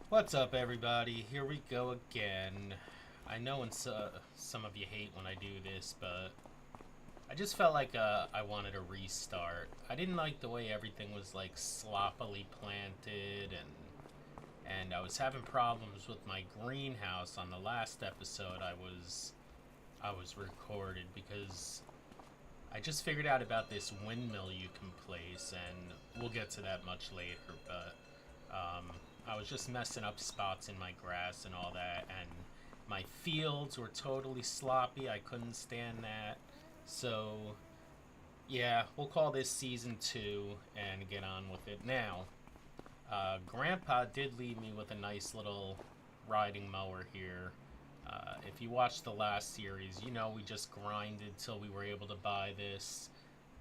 What's up, everybody? Here we go again. I know some of you hate when I do this, but I just felt like I wanted a restart. I didn't like the way everything was like sloppily planted, and I was having problems with my greenhouse on the last episode I was recorded because I just figured out about this windmill you can place, and we'll get to that much later, but I was just messing up spots in my grass and all that, and my fields were totally sloppy. I couldn't stand that. So, yeah, we'll call this season two and get on with it. Now, Grandpa did leave me with a nice little riding mower here. If you watched the last series, you know we just grinded till we were able to buy this.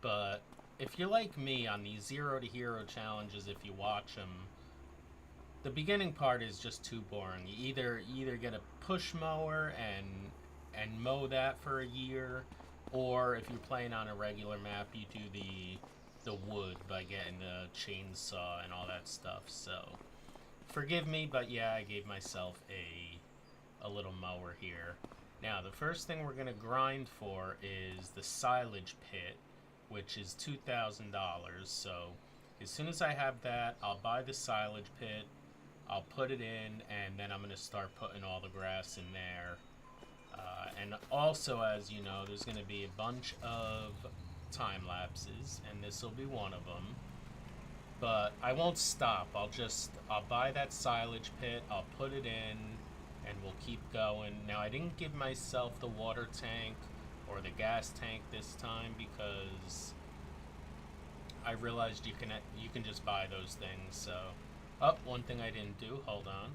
But if you're like me on these zero to hero challenges, if you watch them, the beginning part is just too boring. You either get a push mower and mow that for a year, or if you're playing on a regular map, you do the wood by getting the chainsaw and all that stuff. So forgive me, but yeah, I gave myself a little mower here. Now the first thing we're gonna grind for is the silage pit, which is $2,000. So as soon as I have that, I'll buy the silage pit. I'll put it in, and then I'm going to start putting all the grass in there. And also, as you know, there's going to be a bunch of time lapses, and this will be one of them. But I won't stop. I'll buy that silage pit, I'll put it in, and we'll keep going. Now, I didn't give myself the water tank or the gas tank this time because I realized you can just buy those things. So, oh, one thing I didn't do. Hold on.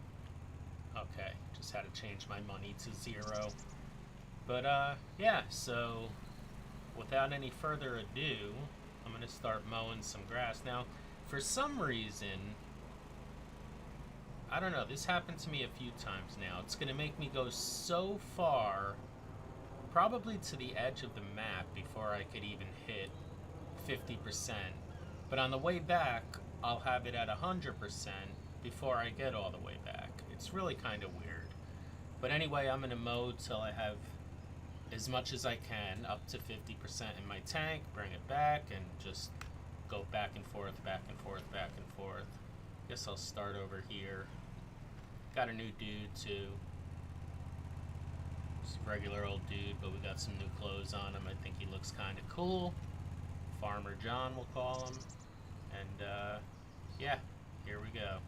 Okay, just had to change my money to zero. But yeah. So without any further ado, I'm gonna start mowing some grass now. For some reason, I don't know. This happened to me a few times now. It's gonna make me go so far, probably to the edge of the map before I could even hit 50%. But on the way back, I'll have it at 100% before I get all the way back. It's really kind of weird. But anyway, I'm in a mode till I have as much as I can, up to 50% in my tank, bring it back, and just go back and forth, back and forth, back and forth. Guess I'll start over here. Got a new dude too. Just a regular old dude, but we got some new clothes on him. I think he looks kind of cool. Farmer John, we'll call him. And yeah, here we go.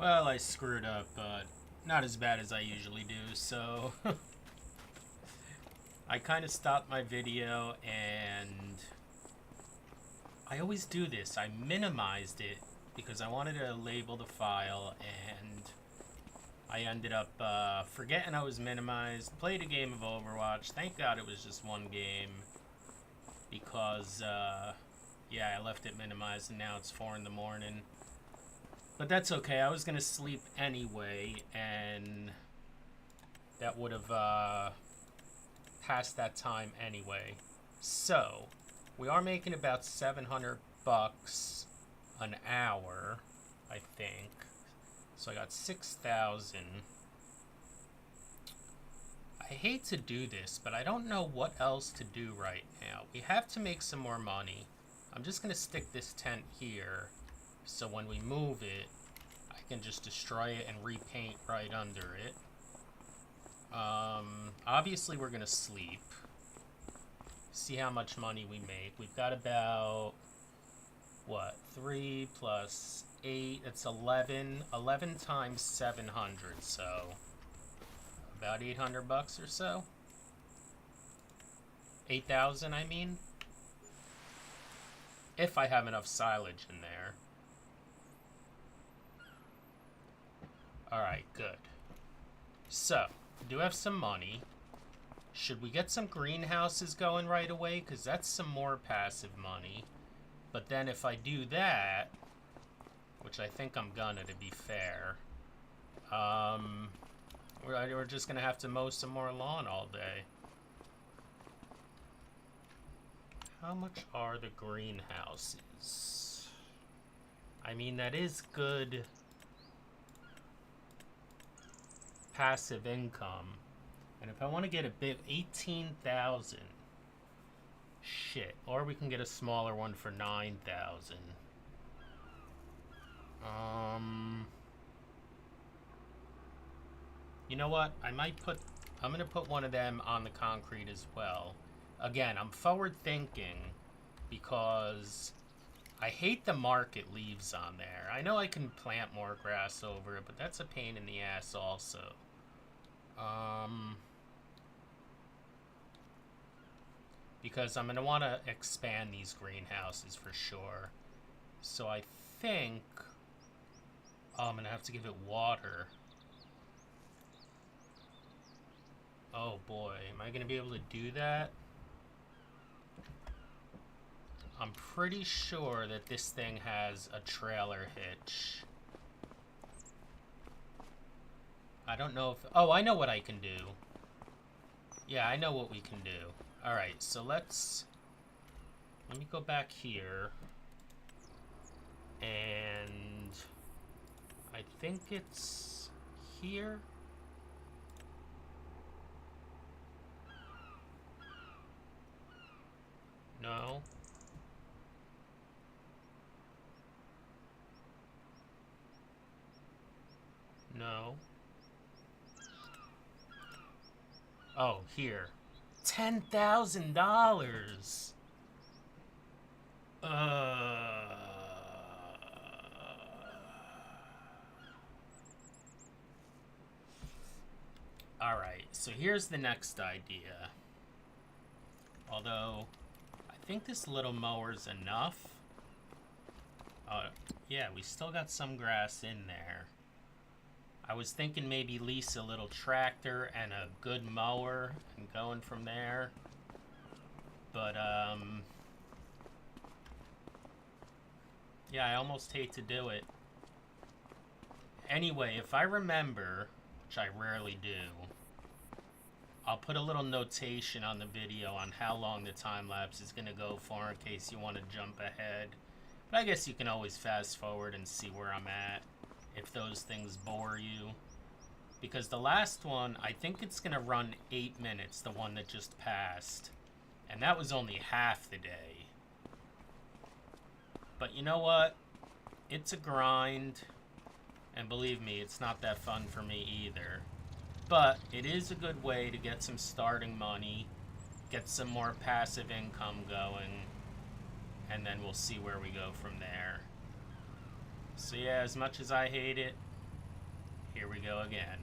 Well, I screwed up, but not as bad as I usually do, so I kind of stopped my video, and I always do this. I minimized it because I wanted to label the file, and I ended up forgetting I was minimized. Played a game of Overwatch. Thank God it was just one game, because yeah, I left it minimized and now it's 4 in the morning. But that's okay. I was going to sleep anyway, and that would have passed that time anyway. So, we are making about $700 an hour, I think. So I got 6,000. I hate to do this, but I don't know what else to do right now. We have to make some more money. I'm just going to stick this tent here, so when we move it, I can just destroy it and repaint right under it. Obviously we're going to sleep. See how much money we make. We've got about, what, 3 plus 8, it's 11. 11 times 700, so about $800 or so. 8,000, I mean. If I have enough silage in there. Alright, good. So, we do have some money. Should we get some greenhouses going right away? Because that's some more passive money. But then if I do that, which I think I'm gonna, to be fair, we're just gonna have to mow some more lawn all day. How much are the greenhouses? I mean, that is good passive income. And if I want to get a big 18,000, shit. Or we can get a smaller one for 9,000. You know what? I'm going to put one of them on the concrete as well. Again, I'm forward thinking because I hate the market leaves on there. I know I can plant more grass over it, but that's a pain in the ass also. Because I'm going to want to expand these greenhouses for sure. So I think, oh, I'm going to have to give it water. Oh boy, am I going to be able to do that? I'm pretty sure that this thing has a trailer hitch. I don't know if... Oh, I know what I can do. Yeah, I know what we can do. Alright, so let me go back here. And I think it's here. No. No. Oh, here. $10,000. Alright, so here's the next idea. Although, I think this little mower's enough. Yeah, we still got some grass in there. I was thinking maybe lease a little tractor and a good mower and going from there. But, yeah, I almost hate to do it. Anyway, if I remember, which I rarely do, I'll put a little notation on the video on how long the time lapse is going to go for in case you want to jump ahead. But I guess you can always fast forward and see where I'm at if those things bore you. Because the last one, I think it's going to run 8 minutes, the one that just passed. And that was only half the day. But you know what? It's a grind. And believe me, it's not that fun for me either. But it is a good way to get some starting money, get some more passive income going, and then we'll see where we go from there. So yeah, as much as I hate it, Here we go again.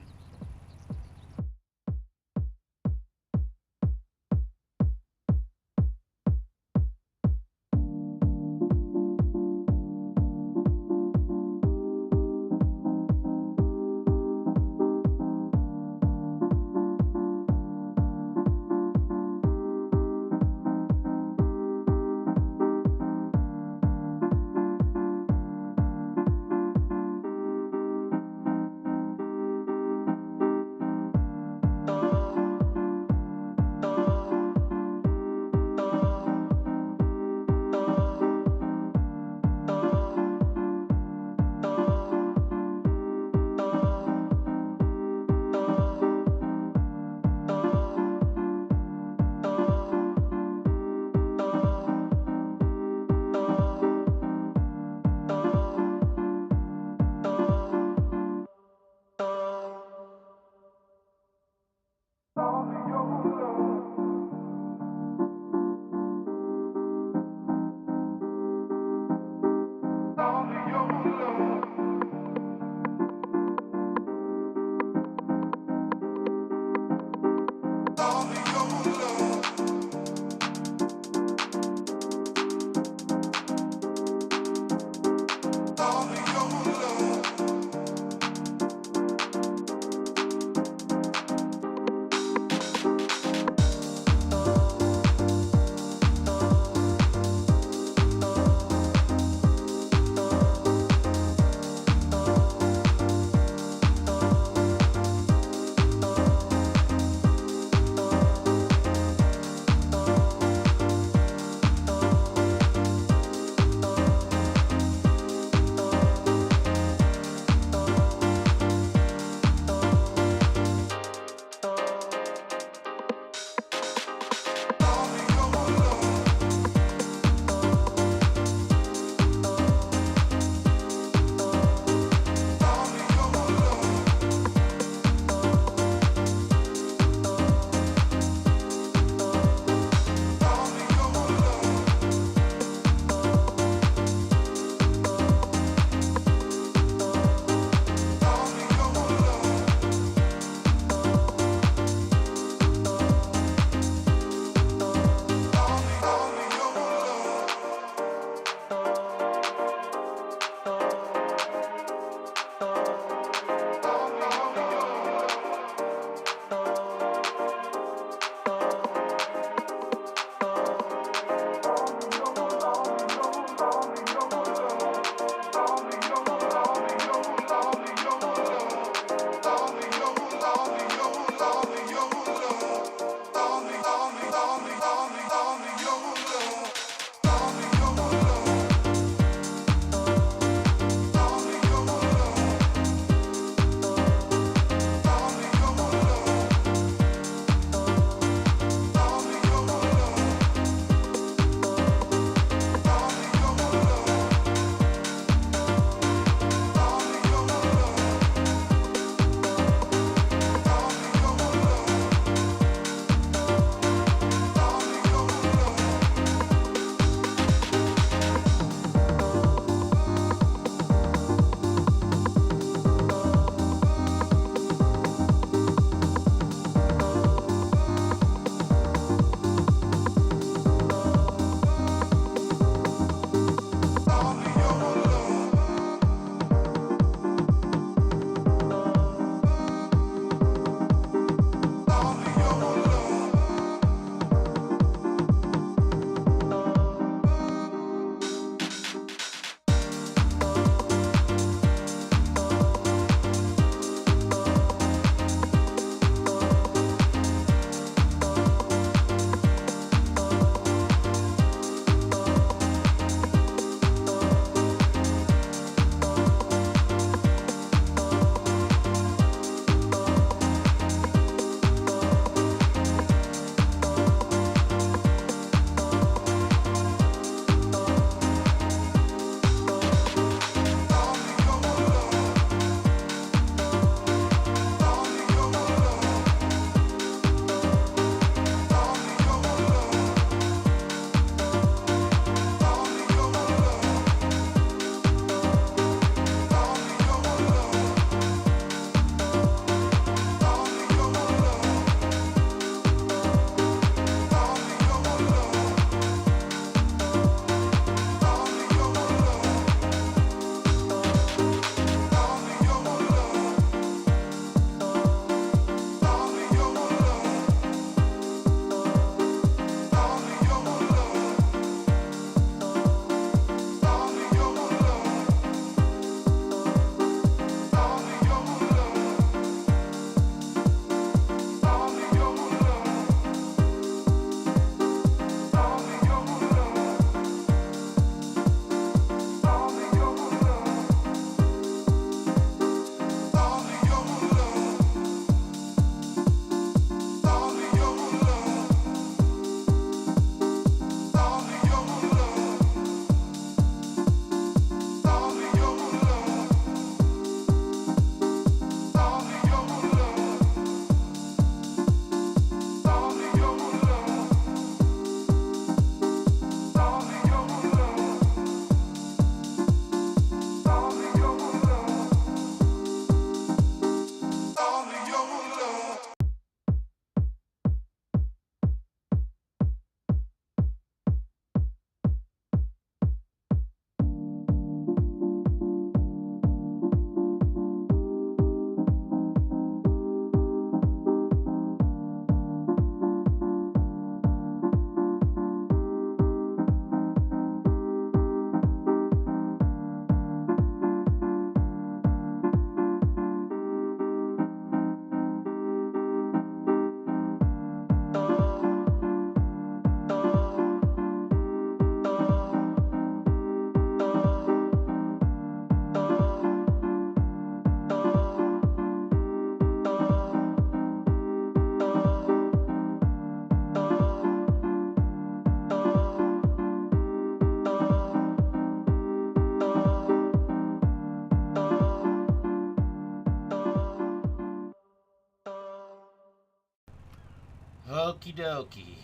Okie dokie.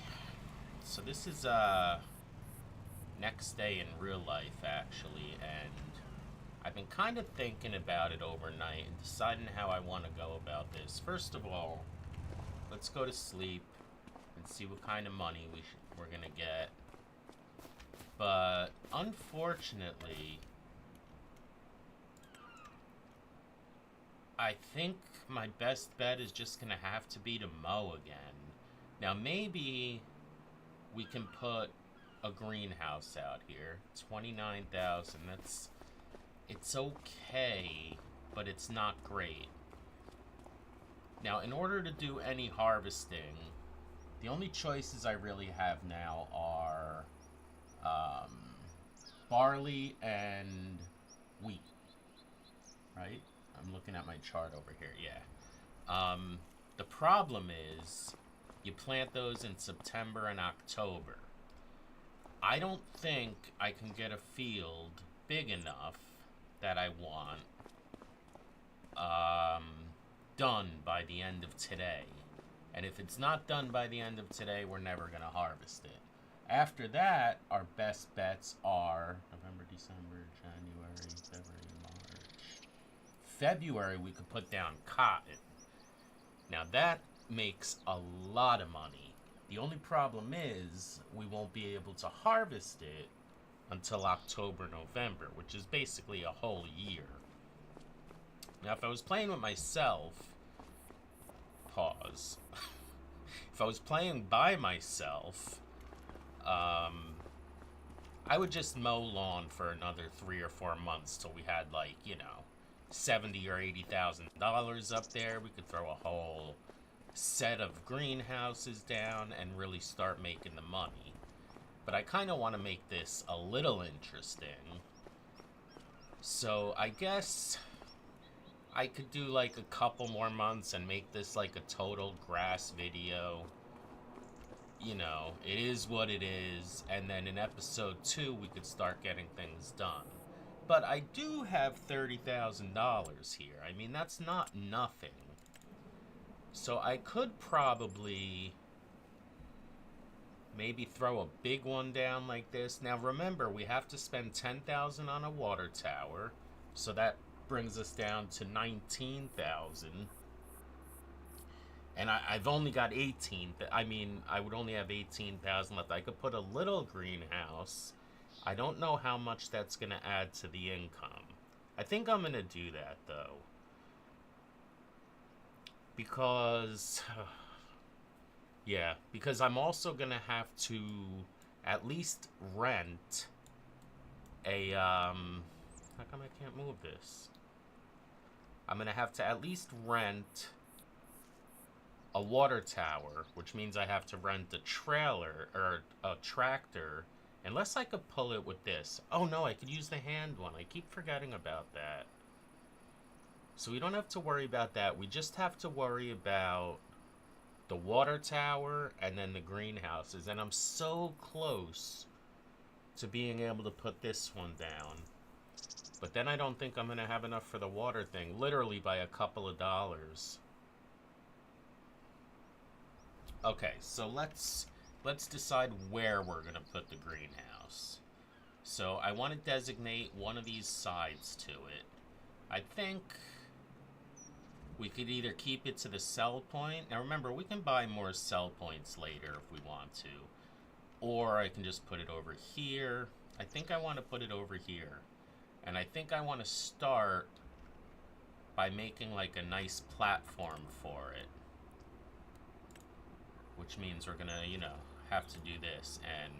So this is next day in real life actually, and I've been kind of thinking about it overnight and deciding how I want to go about this. First of all, let's go to sleep and see what kind of money we're gonna get. But unfortunately, I think my best bet is just gonna have to be to mow again. Now maybe we can put a greenhouse out here. 29,000. It's okay, but it's not great. Now, in order to do any harvesting, the only choices I really have now are barley and wheat. Right? I'm looking at my chart over here. Yeah. The problem is you plant those in September and October. I don't think I can get a field big enough that I want done by the end of today. And if it's not done by the end of today, we're never going to harvest it. After that, our best bets are November, December, January, February, March. February, we could put down cotton. Now that makes a lot of money. The only problem is we won't be able to harvest it until October, November, which is basically a whole year. Now, if I was playing with myself, pause. If I was playing by myself, I would just mow lawn for another 3 or 4 months till we had like, $70,000 or $80,000 up there. We could throw a whole set of greenhouses down and really start making the money. But I kind of want to make this a little interesting. So I guess I could do like a couple more months and make this like a total grass video. It is what it is. And then in episode 2, we could start getting things done. But I do have $30,000 here. I mean, that's not nothing. So I could probably maybe throw a big one down like this. Now remember, we have to spend $10,000 on a water tower. So that brings us down to $19,000. And I've only got 18. I would only have 18,000 left. I could put a little greenhouse. I don't know how much that's going to add to the income. I think I'm going to do that, though. Because, because I'm also going to have to at least rent a, how come I can't move this? I'm going to have to at least rent a water tower, which means I have to rent a trailer or a tractor, unless I could pull it with this. Oh no, I could use the hand one. I keep forgetting about that. So we don't have to worry about that. We just have to worry about the water tower and then the greenhouses. And I'm so close to being able to put this one down. But then I don't think I'm going to have enough for the water thing, literally by a couple of dollars. Okay, so let's decide where we're going to put the greenhouse. So I want to designate one of these sides to it. I think we could either keep it to the sell point. Now remember, we can buy more sell points later if we want to. Or I can just put it over here. I think I want to put it over here. And I think I want to start by making like a nice platform for it. Which means we're gonna, have to do this, and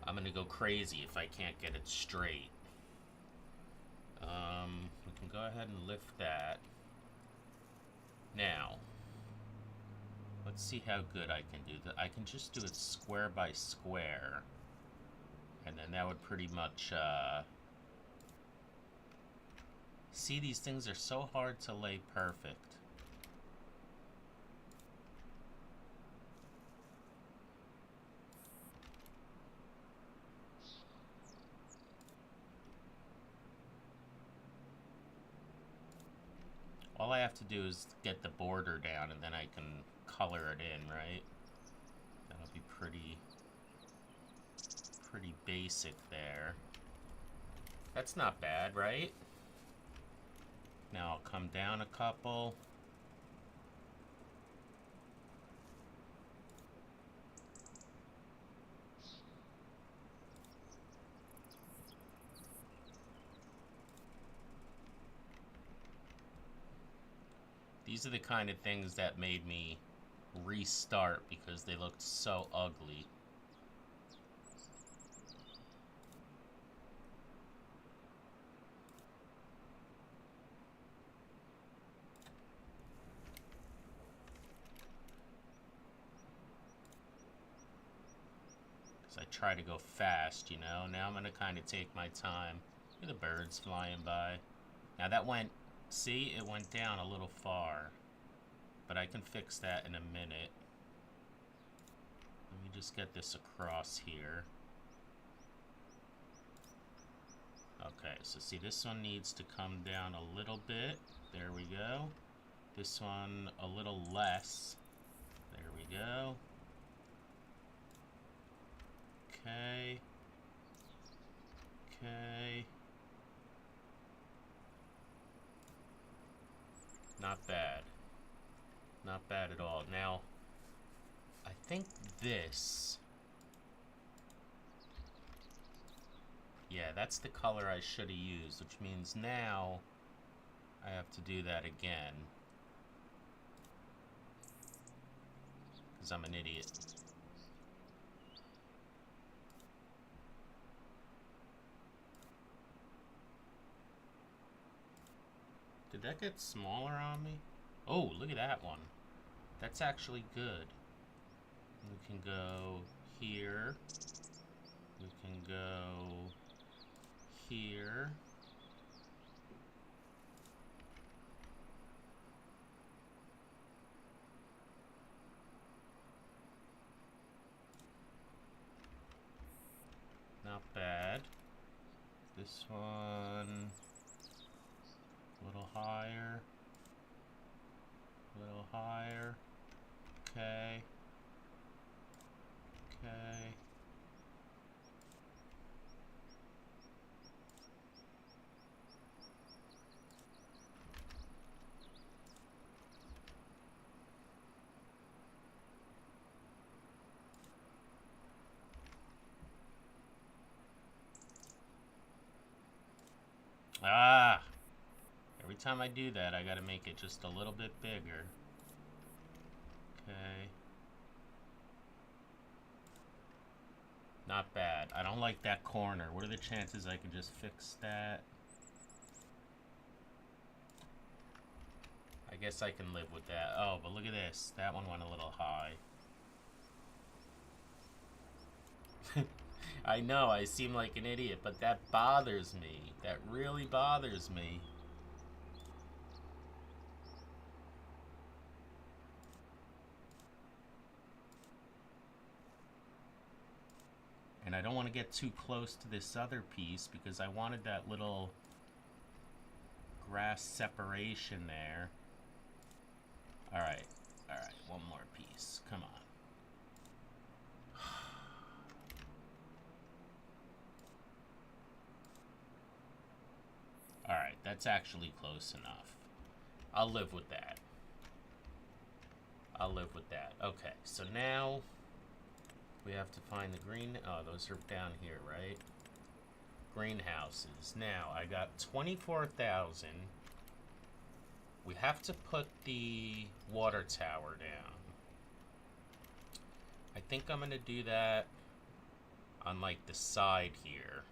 I'm gonna go crazy if I can't get it straight. We can go ahead and lift that. Now, let's see how good I can do that. I can just do it square by square, and then that would pretty much, see, these things are so hard to lay perfect. All I have to do is get the border down, and then I can color it in, right? pretty basic there. That's not bad, right? Now I'll come down a couple. These are the kind of things that made me restart because they looked so ugly. I try to go fast, you know. Now I'm going to kind of take my time. Look at the birds flying by. Now that went, see, it went down a little far. But I can fix that in a minute. Let me just get this across here. Okay, so see, this one needs to come down a little bit. There we go. This one a little less. There we go. Okay. Okay. Not bad. Not bad at all. Now, I think this... Yeah, that's the color I should have used, which means now I have to do that again. Because I'm an idiot. Did that get smaller on me? Oh, look at that one. That's actually good. We can go here. We can go here. Not bad. This one... a little higher. A little higher. Okay. Okay. Ah! Every time I do that, I gotta make it just a little bit bigger. Okay. Not bad. I don't like that corner. What are the chances I can just fix that? I guess I can live with that. Oh, but look at this. That one went a little high. I know, I seem like an idiot, but that bothers me. That really bothers me. And I don't want to get too close to this other piece because I wanted that little grass separation there. Alright, one more piece. Come on. Alright, that's actually close enough. I'll live with that. I'll live with that. Okay, so now we have to find the green... Oh, those are down here, right? Greenhouses. Now, I got 24,000. We have to put the water tower down. I think I'm going to do that on, like, the side here.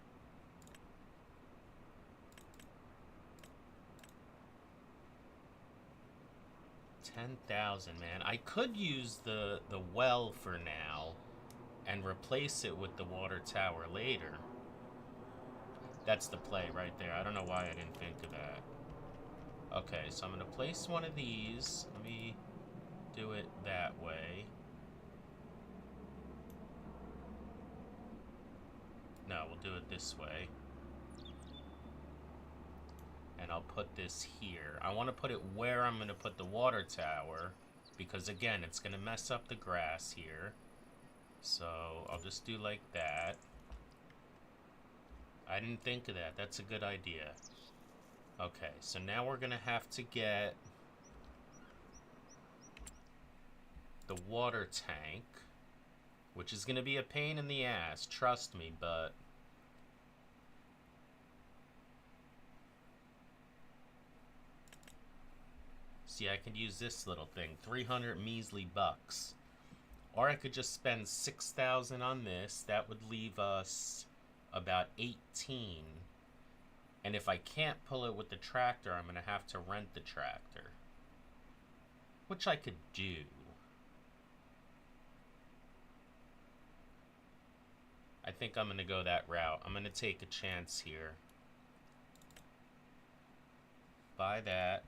10,000, man. I could use the well for now and replace it with the water tower later. That's the play right there. I don't know why I didn't think of that. Okay, so I'm going to place one of these. Let me do it that way. No, we'll do it this way. And I'll put this here. I want to put it where I'm going to put the water tower, because again, it's going to mess up the grass here. So I'll just do like that. I didn't think of that. That's a good idea. Okay, so now we're gonna have to get the water tank, which is gonna be a pain in the ass, trust me, but see, I could use this little thing, 300 measly bucks. Or I could just spend 6,000 on this. That would leave us about 18. And if I can't pull it with the tractor, I'm going to have to rent the tractor. Which I could do. I think I'm going to go that route. I'm going to take a chance here. Buy that.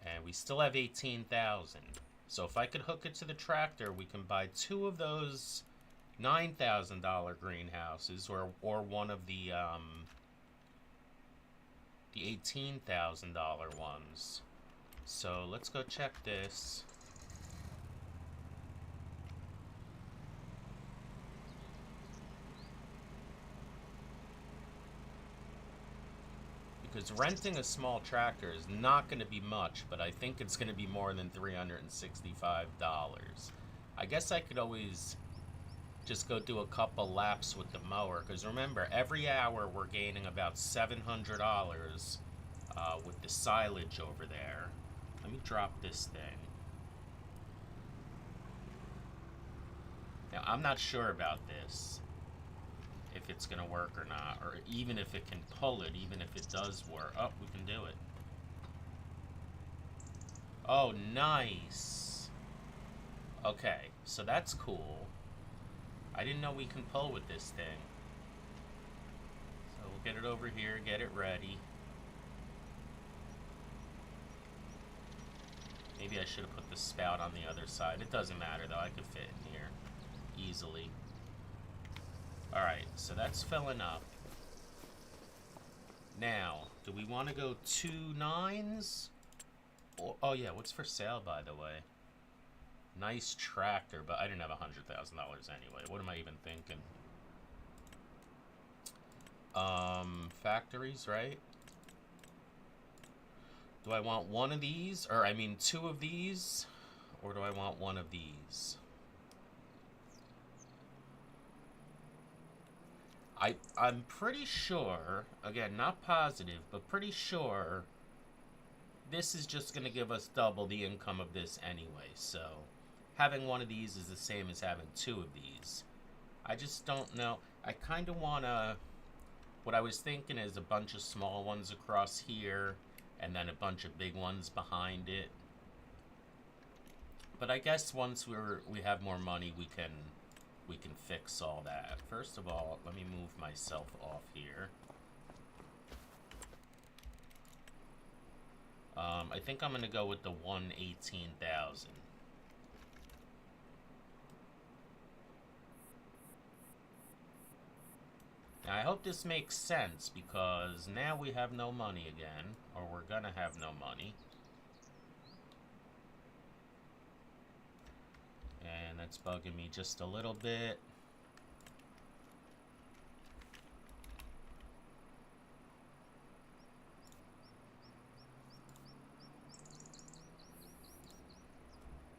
And we still have 18,000. So if I could hook it to the tractor, we can buy 2 of those $9,000 greenhouses, or one of the $18,000 ones. So let's go check this. Because renting a small tractor is not going to be much, but I think it's going to be more than $365. I guess I could always just go do a couple laps with the mower, because remember, every hour we're gaining about $700 with the silage over there. Let me drop this thing. Now, I'm not sure about this, if it's gonna work or not, or even if it can pull it, even if it does work. Oh, we can do it. Oh, nice. Okay, so that's cool. I didn't know we can pull with this thing. So we'll get it over here, get it ready. Maybe I should have put the spout on the other side. It doesn't matter though, I could fit in here easily. Alright, so that's filling up. Now, do we want to go 2 9s? Oh yeah, what's for sale, by the way? Nice tractor, but I didn't have $100,000 anyway. What am I even thinking? Factories, right? Do I want one of these? Or, I mean, 2 of these? Or do I want one of these? I'm pretty sure, again, not positive, but pretty sure this is just going to give us double the income of this anyway. So having one of these is the same as having 2 of these. I just don't know. I kind of want to... What I was thinking is a bunch of small ones across here, and then a bunch of big ones behind it. But I guess once we have more money, we can fix all that. First of all, let me move myself off here. I think I'm going to go with the 118,000. Now, I hope this makes sense, because now we have no money again, or we're going to have no money. And that's bugging me just a little bit.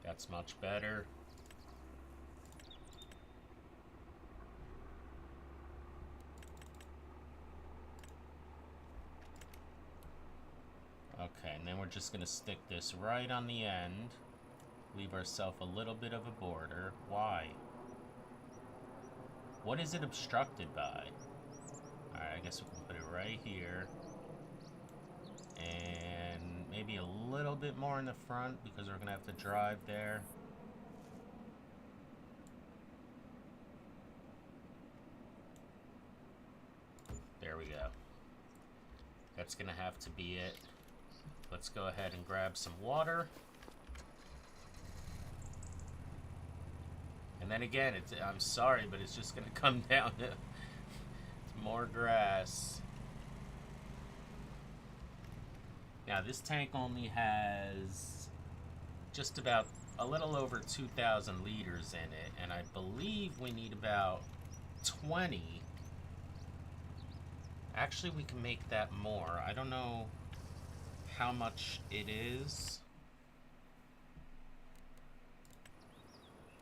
That's much better. Okay, and then we're just going to stick this right on the end. Leave ourselves a little bit of a border. Why? What is it obstructed by? Alright, I guess we can put it right here. And maybe a little bit more in the front, because we're going to have to drive there. There we go. That's going to have to be it. Let's go ahead and grab some water. And then again, I'm sorry, but it's just going to come down to more grass. Now, this tank only has just about a little over 2,000 liters in it, and I believe we need about 20. Actually, we can make that more. I don't know how much it is.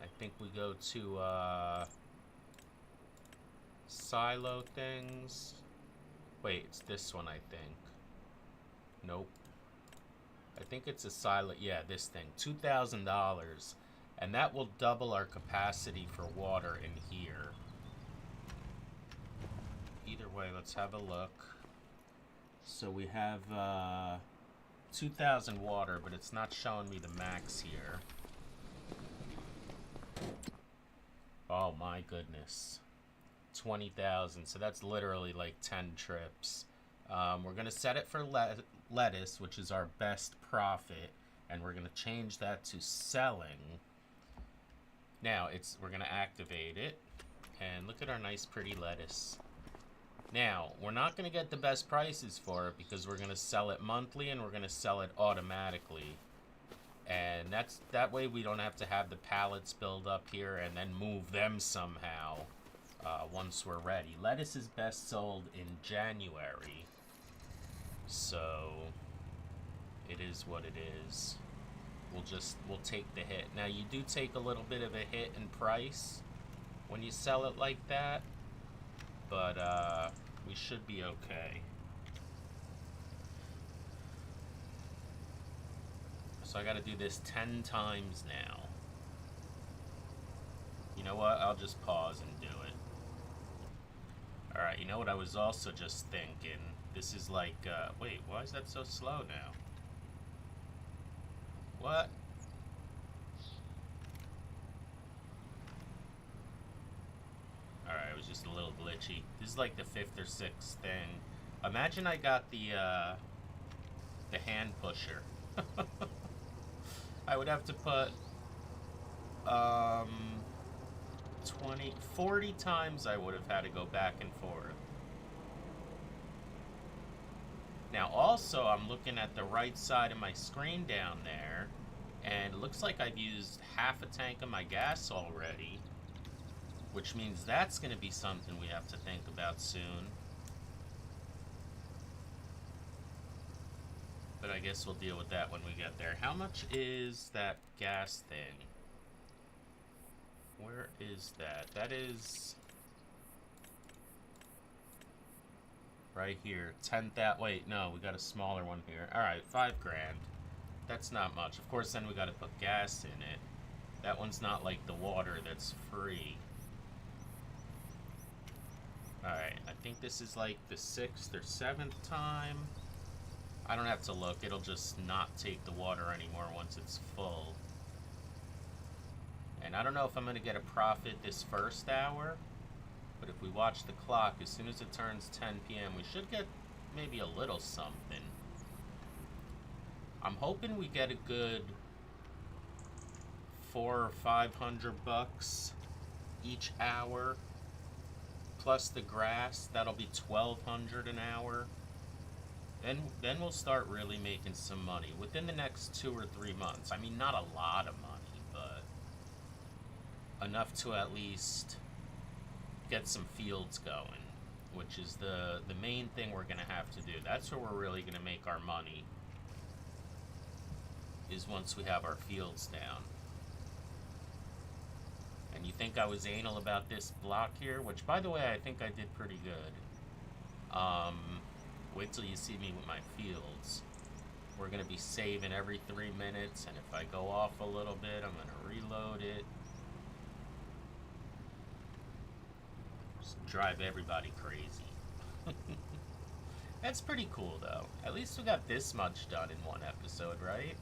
I think we go to silo things. Wait, it's this one, I think. Nope. I think it's a silo. Yeah, this thing. $2,000. And that will double our capacity for water in here. Either way, let's have a look. So we have 2,000 water, but it's not showing me the max here. Oh my goodness. 20,000. So that's literally like 10 trips. We're going to set it for lettuce, which is our best profit, and we're going to change that to selling. Now we're going to activate it, and look at our nice pretty lettuce. Now, we're not going to get the best prices for it because we're going to sell it monthly and we're going to sell it automatically. And that way we don't have to have the pallets build up here and then move them somehow once we're ready. Lettuce is best sold in January. So it is what it is. We'll take the hit. Now you do take a little bit of a hit in price when you sell it like that, but we should be okay. So I gotta do this 10 times now. You know what? I'll just pause and do it. Alright, you know what I was also just thinking? This is like, wait, why is that so slow now? What? Alright, it was just a little glitchy. This is like the 5th or 6th thing. Imagine I got the hand pusher. I would have to put 40 times I would have had to go back and forth. Now also I'm looking at the right side of my screen down there, and it looks like I've used half a tank of my gas already, which means that's going to be something we have to think about soon. But I guess we'll deal with that when we get there. How much is that gas thing? Where is that? That is right here. 10,000. Wait, no, we got a smaller one here. All right, $5 grand. That's not much. Of course, then we got to put gas in it. That one's not like the water that's free. All right, I think this is like the 6th or 7th time. I don't have to look. It'll just not take the water anymore once it's full. And I don't know if I'm going to get a profit this first hour, but if we watch the clock, as soon as it turns 10 p.m., we should get maybe a little something. I'm hoping we get a good $400 or $500 each hour, plus the grass. That'll be $1,200 an hour. Then we'll start really making some money within the next 2 or 3 months. I mean, not a lot of money, but enough to at least get some fields going, which is the main thing we're going to have to do. That's where we're really going to make our money, is once we have our fields down. And you think I was anal about this block here, which, by the way, I think I did pretty good. Wait till you see me with my fields. We're going to be saving every 3 minutes, and if I go off a little bit, I'm going to reload it. Just drive everybody crazy. That's pretty cool, though. At least we got this much done in one episode, right?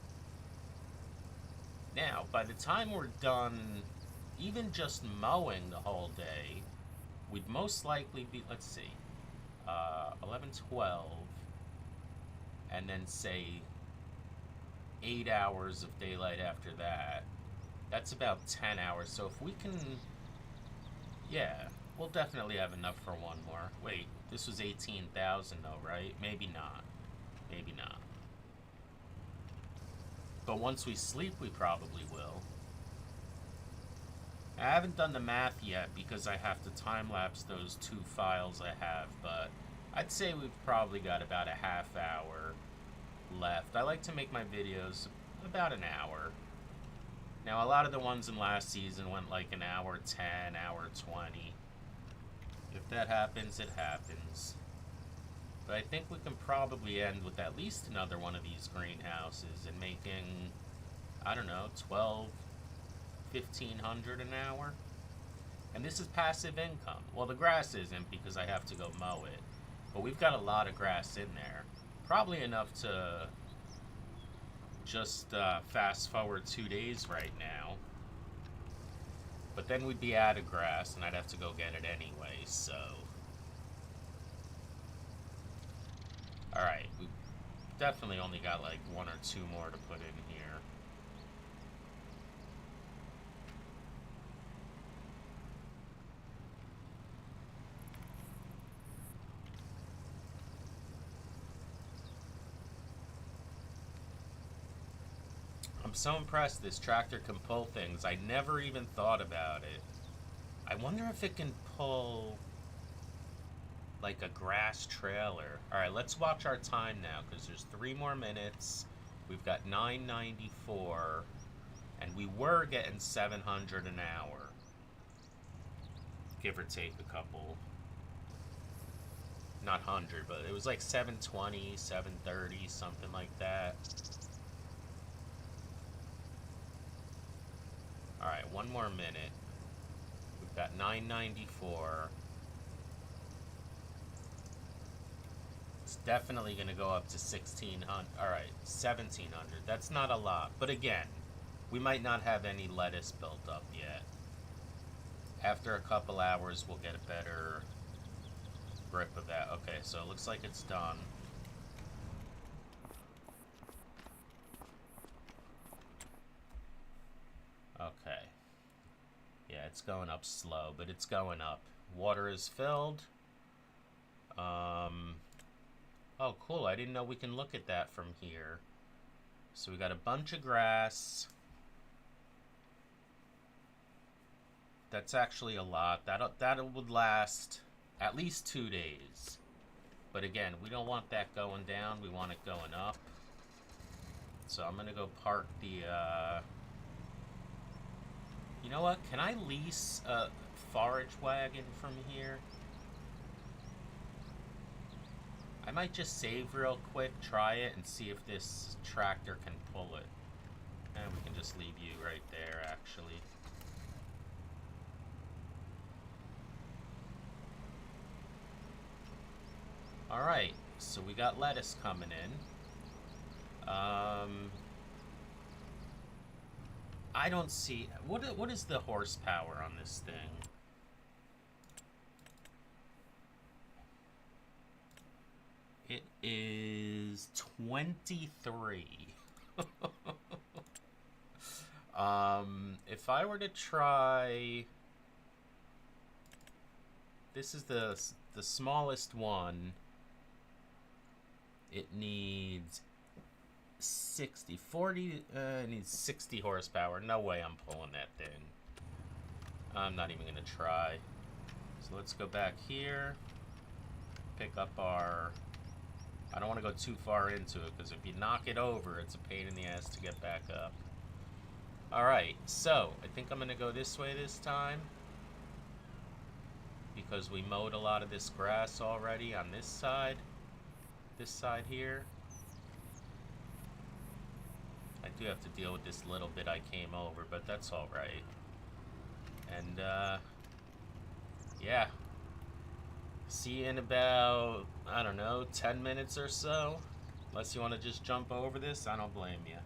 Now, by the time we're done, even just mowing the whole day, we'd most likely be, let's see, 11, 12, and then say 8 hours of daylight after that. That's about 10 hours. So if we can, yeah, we'll definitely have enough for one more. Wait, this was 18,000 though, right? Maybe not. Maybe not. But once we sleep, we probably will. I haven't done the math yet because I have to time-lapse those 2 files I have, but I'd say we've probably got about a half hour left. I like to make my videos about an hour. Now, a lot of the ones in last season went like an hour 10, hour 20. If that happens, it happens. But I think we can probably end with at least another one of these greenhouses and making, I don't know, 12, 1,500 an hour. And this is passive income. Well, the grass isn't because I have to go mow it. But we've got a lot of grass in there. Probably enough to just fast forward 2 days right now. But then we'd be out of grass and I'd have to go get it anyway, so. Alright, we definitely only got like 1 or 2 more to put in here. I'm so impressed this tractor can pull things. I never even thought about it. I wonder if it can pull like a grass trailer. Alright, let's watch our time now because there's 3 more minutes. We've got 994 and we were getting 700 an hour. Give or take a couple. Not 100, but it was like 720, 730, something like that. Alright, 1 more minute. We've got 994. It's definitely going to go up to 1,600. Alright, 1,700. That's not a lot. But again, we might not have any lettuce built up yet. After a couple hours, we'll get a better grip of that. Okay, so it looks like it's done. Okay. Yeah, it's going up slow, but it's going up. Water is filled. Oh, cool. I didn't know we can look at that from here. So we got a bunch of grass. That's actually a lot. That would last at least 2 days. But again, we don't want that going down. We want it going up. So I'm going to go park the... You know what? Can I lease a forage wagon from here? I might just save real quick, try it, and see if this tractor can pull it. And we can just leave you right there, actually. Alright, so we got lettuce coming in. I don't see... What is the horsepower on this thing? It is 23. If I were to try... This is the smallest one. It needs 40, it needs 60 horsepower. No way I'm pulling that thing. I'm not even gonna try. So let's go back here. Pick up our... I don't want to go too far into it, because if you knock it over, it's a pain in the ass to get back up. Alright, so, I think I'm gonna go this way this time. Because we mowed a lot of this grass already on this side. This side here. I do have to deal with this little bit I came over, but that's alright. And, yeah. See you in about, I don't know, 10 minutes or so. Unless you want to just jump over this, I don't blame you.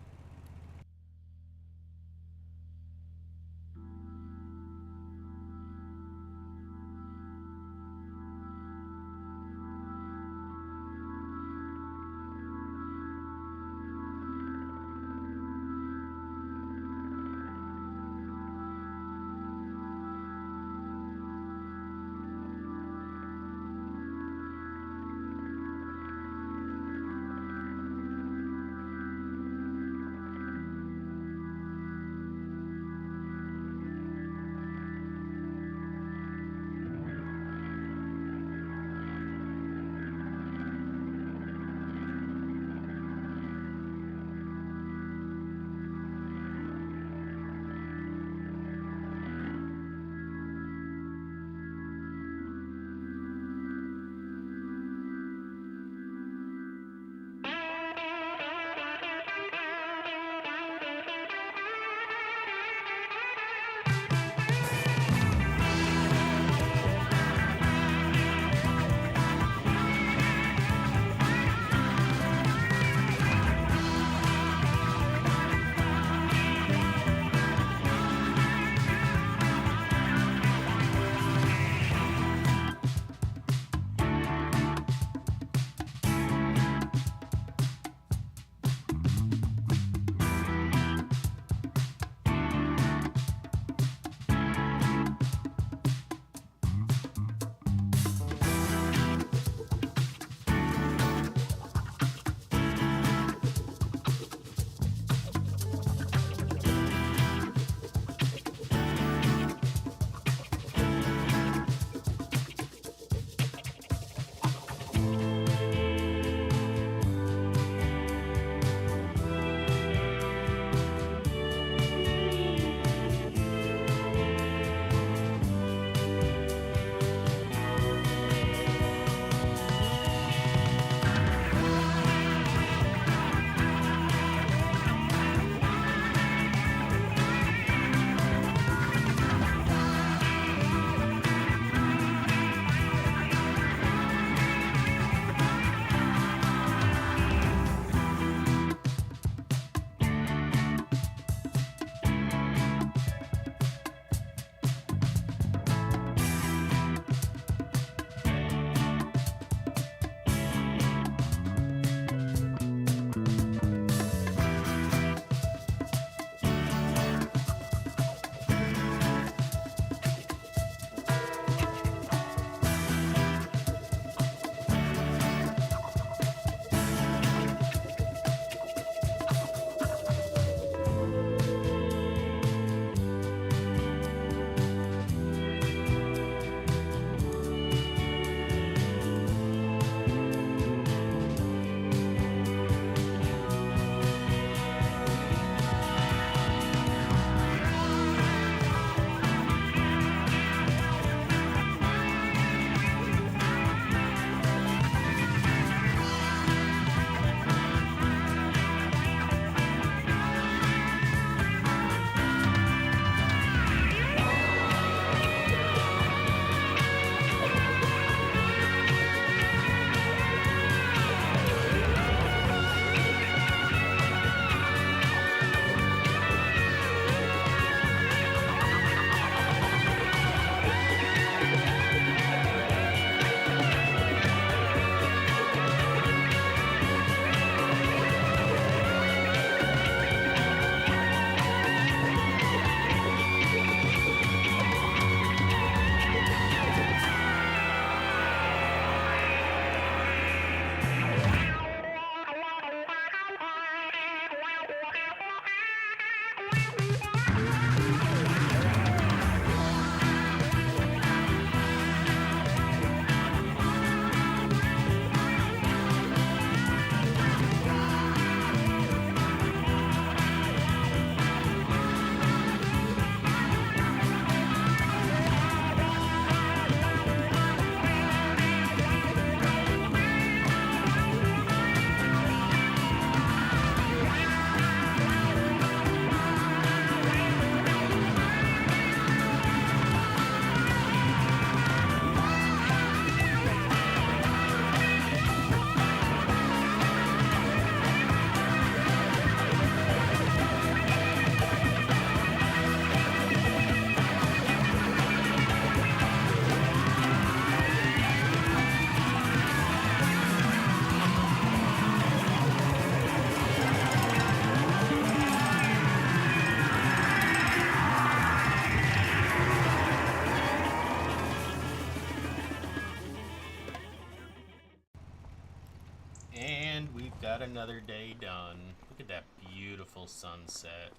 And we've got another day done. Look at that beautiful sunset.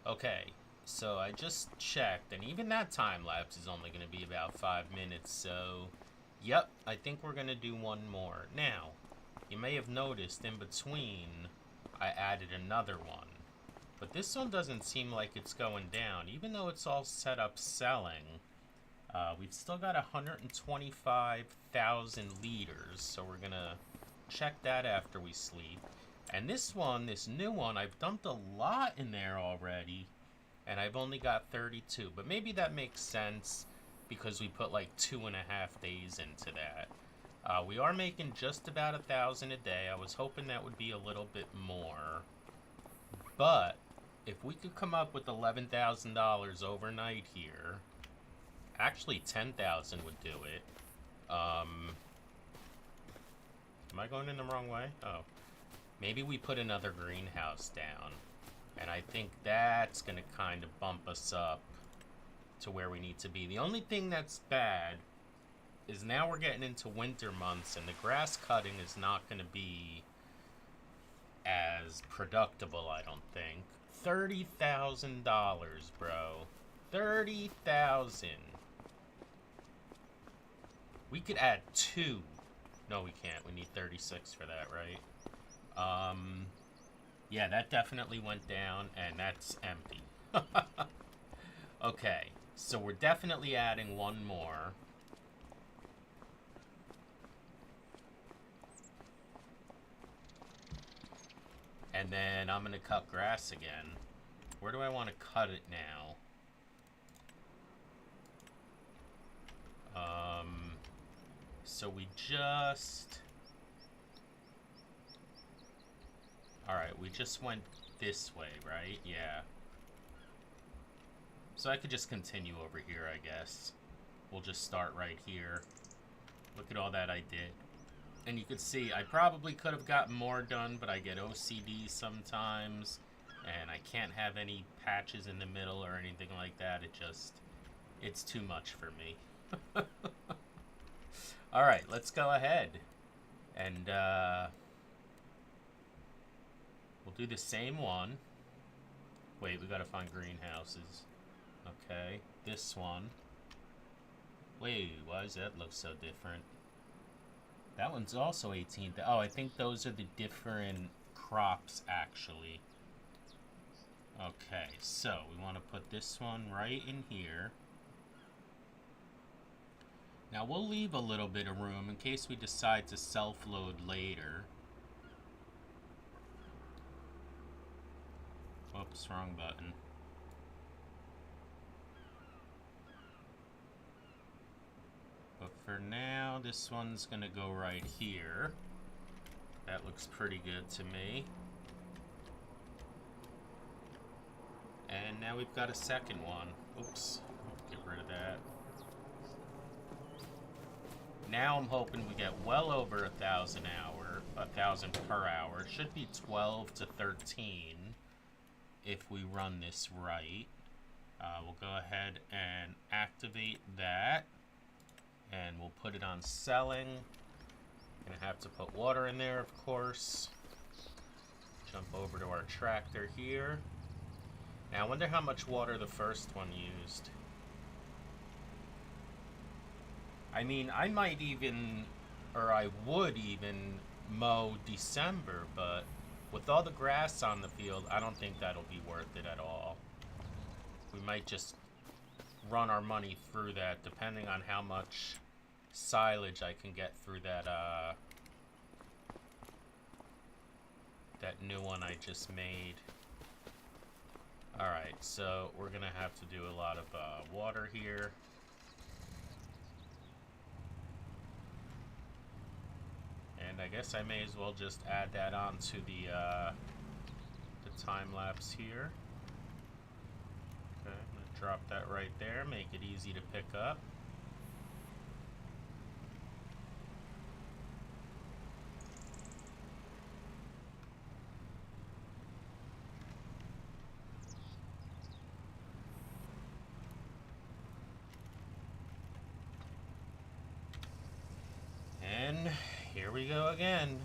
Okay, so I just checked, and even that time lapse is only going to be about 5 minutes, so yep, I think we're going to do one more. Now, you may have noticed in between, I added another one. But this one doesn't seem like it's going down, even though it's all set up selling. We've still got 125,000 liters, so we're gonna check that after we sleep. And this one, this new one, I've dumped a lot in there already, and I've only got 32. But maybe that makes sense because we put like 2.5 days into that. We are making just about 1,000 a day. I was hoping that would be a little bit more. But if we could come up with $11,000 overnight here, actually 10,000 would do it. Am I going in the wrong way? Oh. Maybe we put another greenhouse down. And I think that's going to kind of bump us up to where we need to be. The only thing that's bad is now we're getting into winter months and the grass cutting is not going to be as productable, I don't think. $30,000, bro. 30,000. We could add 2. No, we can't. We need 36 for that, right? Yeah, that definitely went down, and that's empty. Okay, so we're definitely adding one more. And then I'm going to cut grass again. Where do I want to cut it now? So we just... Alright, we just went this way, right? Yeah. So I could just continue over here, I guess. We'll just start right here. Look at all that I did. And you can see, I probably could have gotten more done, but I get OCD sometimes. And I can't have any patches in the middle or anything like that. It's too much for me. Alright, let's go ahead. And, we'll do the same one. Wait, we gotta find greenhouses. Okay, this one. Wait, why does that look so different? That one's also 18. Oh, I think those are the different crops, actually. Okay, so we want to put this one right in here. Now, we'll leave a little bit of room in case we decide to self-load later. Whoops, wrong button. But for now, this one's gonna go right here. That looks pretty good to me. And now we've got a second one. Oops, get rid of that. Now I'm hoping we get well over 1,000 per hour. It should be 12 to 13 if we run this right. We'll go ahead and activate that. And we'll put it on selling. Gonna have to put water in there, of course. Jump over to our tractor here. Now, I wonder how much water the first one used. I mean, I might even, or I would even mow December, but with all the grass on the field, I don't think that'll be worth it at all. We might just run our money through that, depending on how much silage I can get through that, that new one I just made. Alright, so we're gonna have to do a lot of water here. And I guess I may as well just add that on to the time lapse here. Okay, I'm gonna drop that right there, make it easy to pick up. And Here we go again.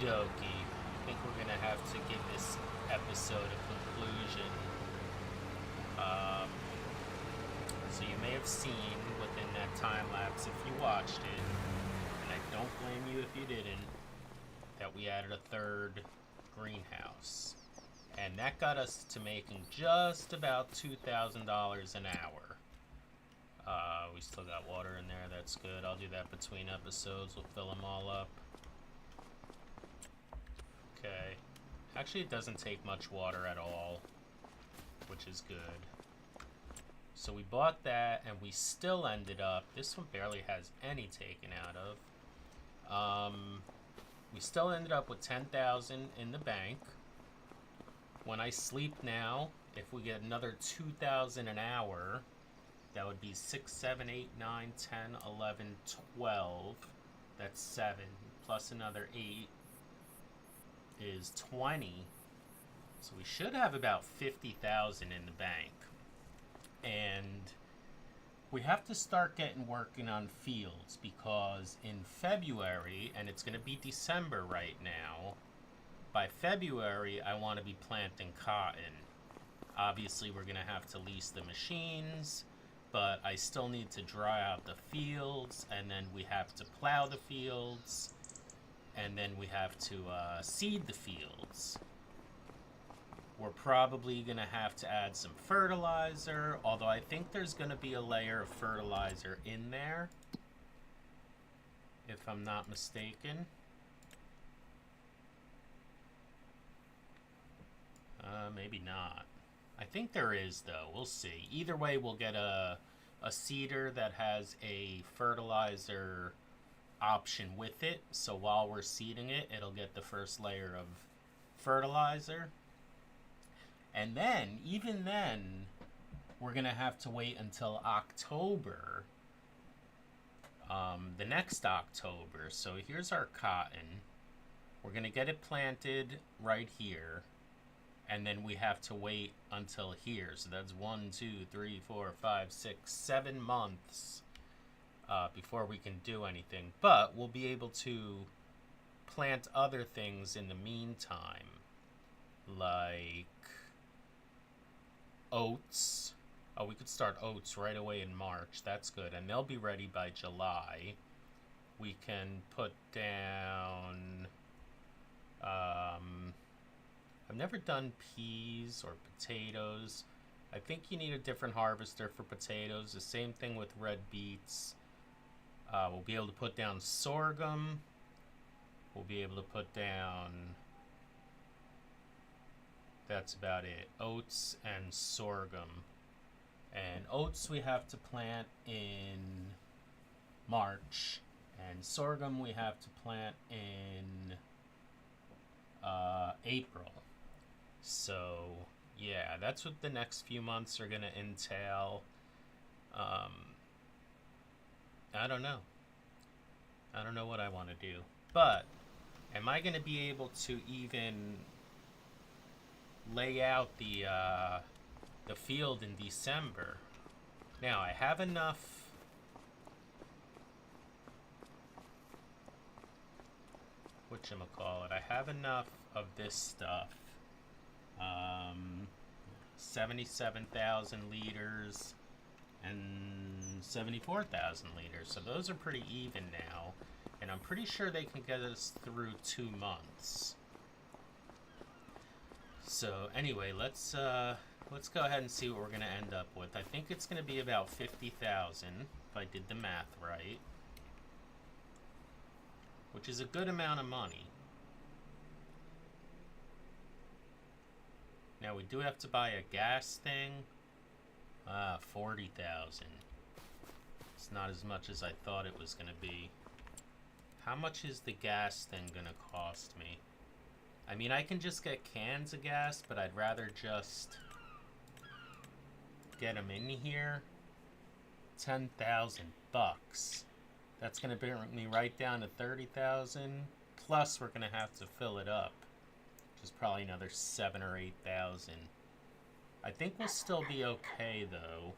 dokie. I think we're gonna have to give this episode a conclusion. Um, so you may have seen within that time lapse, if you watched it, and I don't blame you if you didn't, that we added a third greenhouse. And that got us to making just about $2,000 an hour. We still got water in there, that's good. I'll do that between episodes, we'll fill them all up. Okay. Actually, it doesn't take much water at all, which is good. So we bought that, and we still ended up, this one barely has any taken out of. We still ended up with $10,000 in the bank. When I sleep now, if we get another $2,000 an hour, that would be 6, 7, 8, 9, 10, 11, 12. That's 7. Plus another 8 is 20. So we should have about 50,000 in the bank. And we have to start working on fields, because in February, and it's going to be December right now, by February I want to be planting cotton. Obviously we're going to have to lease the machines, but I still need to dry out the fields, and then we have to plow the fields, and then we have to seed the fields. We're probably going to have to add some fertilizer, although I think there's going to be a layer of fertilizer in there, if I'm not mistaken. Maybe not. I think there is, though. We'll see. Either way, we'll get a seeder that has a fertilizer option with it. So while we're seeding it, it'll get the first layer of fertilizer. And then, even then, we're going to have to wait until October. The next October. So here's our cotton. We're going to get it planted right here. And then we have to wait until here. So that's 1, 2, 3, 4, 5, 6, 7 months before we can do anything. But we'll be able to plant other things in the meantime, like oats. Oh, we could start oats right away in March. That's good. And they'll be ready by July. We can put down... I've never done peas or potatoes. I think you need a different harvester for potatoes. The same thing with red beets. We'll be able to put down sorghum. We'll be able to put down... That's about it. Oats and sorghum. And oats we have to plant in March. And sorghum we have to plant in April. So, yeah, that's what the next few months are going to entail. I don't know. I don't know what I want to do. But, am I going to be able to even lay out the field in December? Now, I have enough... Whatchamacallit? I have enough of this stuff. 77,000 liters and 74,000 liters. So those are pretty even now. And I'm pretty sure they can get us through 2 months. So anyway, let's go ahead and see what we're going to end up with. I think it's going to be about 50,000 if I did the math right. Which is a good amount of money. Now we do have to buy a gas thing. 40,000. It's not as much as I thought it was going to be. How much is the gas thing going to cost me? I mean, I can just get cans of gas, but I'd rather just get them in here. 10,000 bucks. That's going to bring me right down to 30,000. Plus, we're going to have to fill it up, which is probably another 7,000 or 8,000. I think we'll still be okay, though.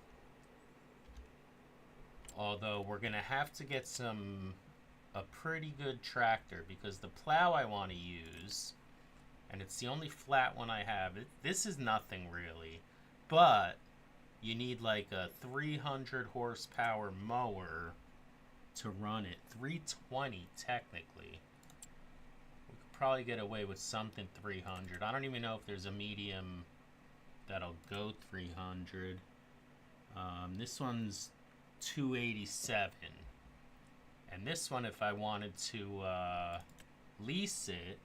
Although, we're going to have to get some a pretty good tractor, because the plow I want to use, and it's the only flat one I have, this is nothing really, but you need like a 300 horsepower mower to run it. 320 technically. We could probably get away with something 300. I don't even know if there's a medium that'll go 300. This one's 287. And this one, if I wanted to lease it,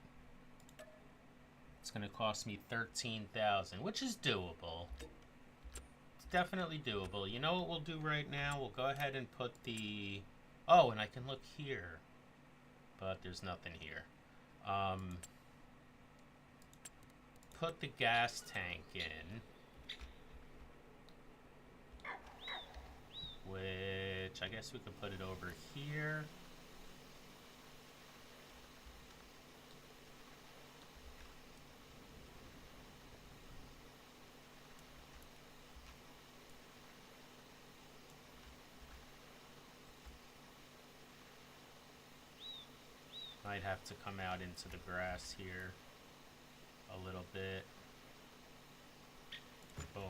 it's going to cost me $13,000, which is doable. It's definitely doable. You know what we'll do right now? We'll go ahead and put the... Oh, and I can look here. But there's nothing here. Put the gas tank in. Which I guess we could put it over here. Might have to come out into the grass here a little bit. Boom.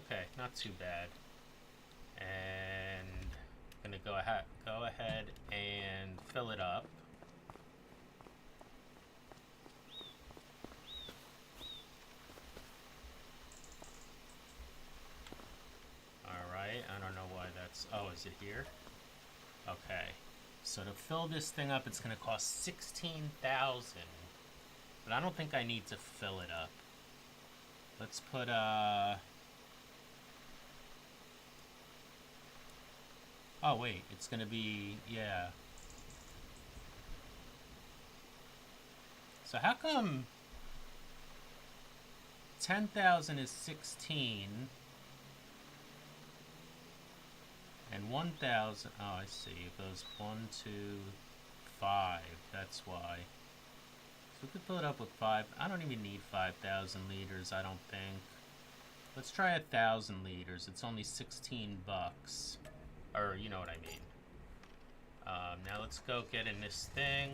Okay, not too bad. And I'm gonna go ahead and fill it up. Alright, I don't know why that's... Oh, is it here? Okay. So to fill this thing up, it's gonna cost $16,000. But I don't think I need to fill it up. Let's put Oh, wait, it's gonna be, yeah. So how come 10,000 is 16 and 1,000, oh, I see, it goes 1, 2, 5, that's why. So we could fill it up with 5, I don't even need 5,000 liters, I don't think. Let's try 1,000 liters, it's only 16 bucks. Or, you know what I mean. Now let's go get in this thing.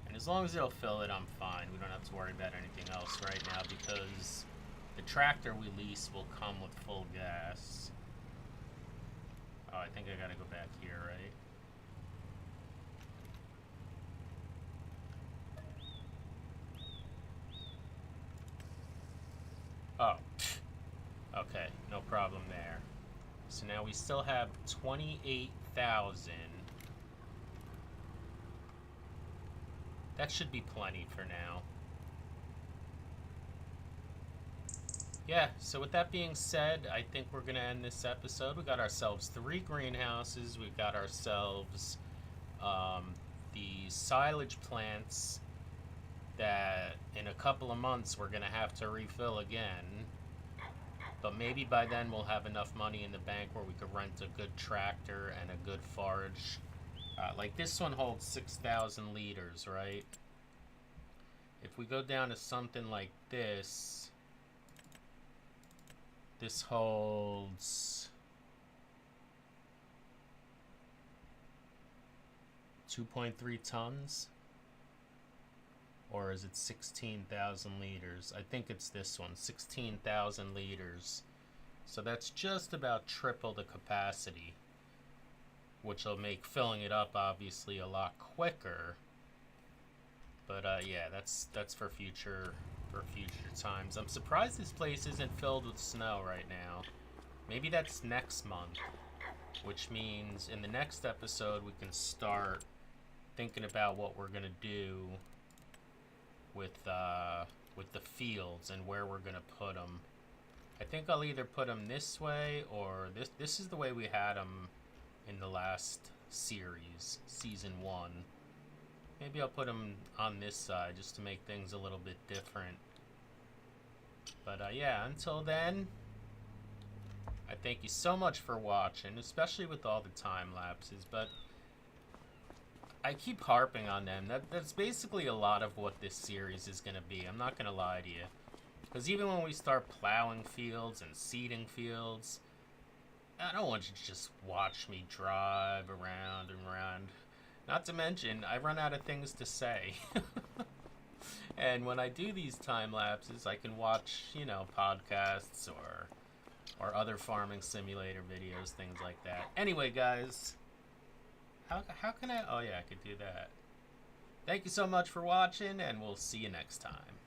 And as long as it'll fill it, I'm fine. We don't have to worry about anything else right now because the tractor we lease will come with full gas. Oh, I think I gotta go back here, right? Oh. Okay, no problem there. So now we still have 28,000. That should be plenty for now. Yeah, so with that being said, I think we're going to end this episode. We got ourselves 3 greenhouses. We got ourselves the silage plants that in a couple of months we're going to have to refill again. But maybe by then we'll have enough money in the bank where we could rent a good tractor and a good forage. Like this one holds 6,000 liters, right? If we go down to something like this, this holds 2.3 tons. Or is it 16,000 liters? I think it's this one, 16,000 liters. So that's just about triple the capacity, which will make filling it up obviously a lot quicker. But yeah, that's for future times. I'm surprised this place isn't filled with snow right now. Maybe that's next month, which means in the next episode we can start thinking about what we're gonna do with the fields and where we're gonna put them. I think I'll either put them this way or this is the way we had them in the last series, season 1. Maybe I'll put them on this side just to make things a little bit different. But yeah, until then, I thank you so much for watching, especially with all the time lapses, but I keep harping on them. That's basically a lot of what this series is going to be. I'm not going to lie to you. Because even when we start plowing fields and seeding fields, I don't want you to just watch me drive around and around. Not to mention, I run out of things to say. And when I do these time lapses, I can watch, podcasts or other farming simulator videos, things like that. Anyway, guys, how can I? Oh yeah, I could do that. Thank you so much for watching, and we'll see you next time.